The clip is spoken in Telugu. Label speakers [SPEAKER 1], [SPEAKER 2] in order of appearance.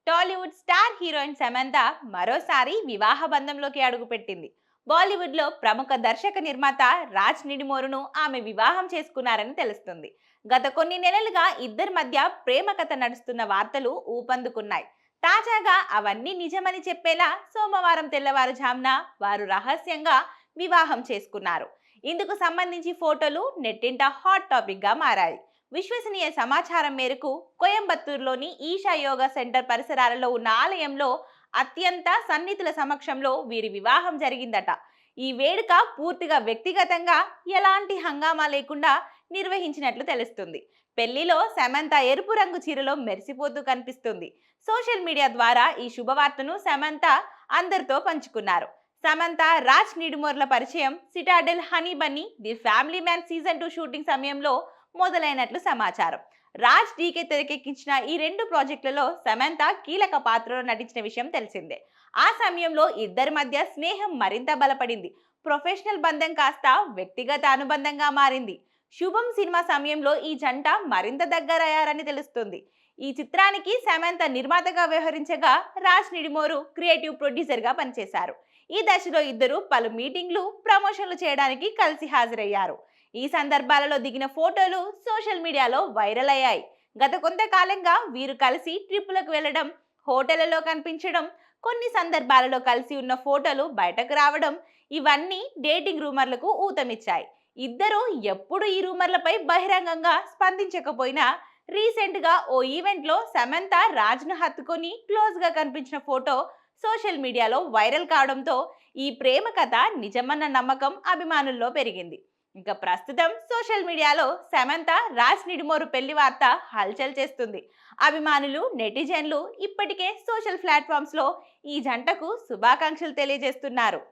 [SPEAKER 1] టాలీవుడ్ స్టార్ హీరోయిన్ సమంత మరోసారి వివాహ బంధంలోకి అడుగుపెట్టింది. బాలీవుడ్ లో ప్రముఖ దర్శక నిర్మాత రాజ్ నిడిమోరును ఆమె వివాహం చేసుకున్నారని తెలుస్తుంది. గత కొన్ని నెలలుగా ఇద్దరి మధ్య ప్రేమ కథ నడుస్తున్న వార్తలు ఊపందుకున్నాయి. తాజాగా అవన్నీ నిజమని చెప్పేలా సోమవారం తెల్లవారుజామున వారు రహస్యంగా వివాహం చేసుకున్నారు. ఇందుకు సంబంధించి ఫోటోలు నెట్టింట హాట్ టాపిక్ గా మారాయి. విశ్వసనీయ సమాచారం మేరకు కోయంబత్తూరులోని ఈషా యోగా సెంటర్ పరిసరాలలో ఉన్న ఆలయంలో అత్యంత సన్నిహితుల సమక్షంలో వీరి వివాహం జరిగిందట. ఈ వేడుక పూర్తిగా వ్యక్తిగతంగా ఎలాంటి హంగామా లేకుండా నిర్వహించినట్లు తెలుస్తుంది. పెళ్లిలో సమంత ఎరుపు రంగు చీరలో మెరిసిపోతూ కనిపిస్తుంది. సోషల్ మీడియా ద్వారా ఈ శుభవార్తను సమంత అందరితో పంచుకున్నారు. సమంత రాజ్ నిడుమోర్ల పరిచయం Citadel honey Bunny the family man season 2 shooting సమయంలో మొదలైనట్లు సమాచారం. రాజ్ డీకే తెరకెక్కించిన ఈ రెండు ప్రాజెక్టులలో సమంత కీలక పాత్రలో నటించిన విషయం తెలిసిందే. ఆ సమయంలో ఇద్దరి మధ్య స్నేహం మరింత బలపడింది. ప్రొఫెషనల్ బంధం కాస్త వ్యక్తిగత అనుబంధంగా మారింది. శుభం సినిమా సమయంలో ఈ జంట మరింత దగ్గరయ్యారని తెలుస్తుంది. ఈ చిత్రానికి సమంత నిర్మాతగా వ్యవహరించగా రాజ్ నిడిమోరు క్రియేటివ్ ప్రొడ్యూసర్ గా పనిచేశారు. ఈ దశలో ఇద్దరు పలు మీటింగ్లు, ప్రమోషన్లు చేయడానికి కలిసి హాజరయ్యారు. ఈ సందర్భాలలో దిగిన ఫోటోలు సోషల్ మీడియాలో వైరల్ అయ్యాయి. గత కొంతకాలంగా వీరు కలిసి ట్రిప్పులకు వెళ్లడం, హోటళ్లలో కనిపించడం, కొన్ని సందర్భాలలో కలిసి ఉన్న ఫోటోలు బయటకు రావడం ఇవన్నీ డేటింగ్ రూమర్లకు ఊతమిచ్చాయి. ఇద్దరు ఎప్పుడు ఈ రూమర్లపై బహిరంగంగా స్పందించకపోయినా రీసెంట్ గా ఓ ఈవెంట్ లో సమంత రాజ్ను హత్తుకొని క్లోజ్ గా కనిపించిన ఫోటో సోషల్ మీడియాలో వైరల్ కావడంతో ఈ ప్రేమ కథ నిజమన్న నమ్మకం అభిమానుల్లో పెరిగింది. ఇంకా ప్రస్తుతం సోషల్ మీడియాలో సమంత రాజ్ నిడిమోరు పెళ్లి వార్త హల్చల్ చేస్తుంది. అభిమానులు, నెటిజన్లు ఇప్పటికే సోషల్ ప్లాట్ఫామ్స్ లో ఈ జంటకు శుభాకాంక్షలు తెలియజేస్తున్నారు.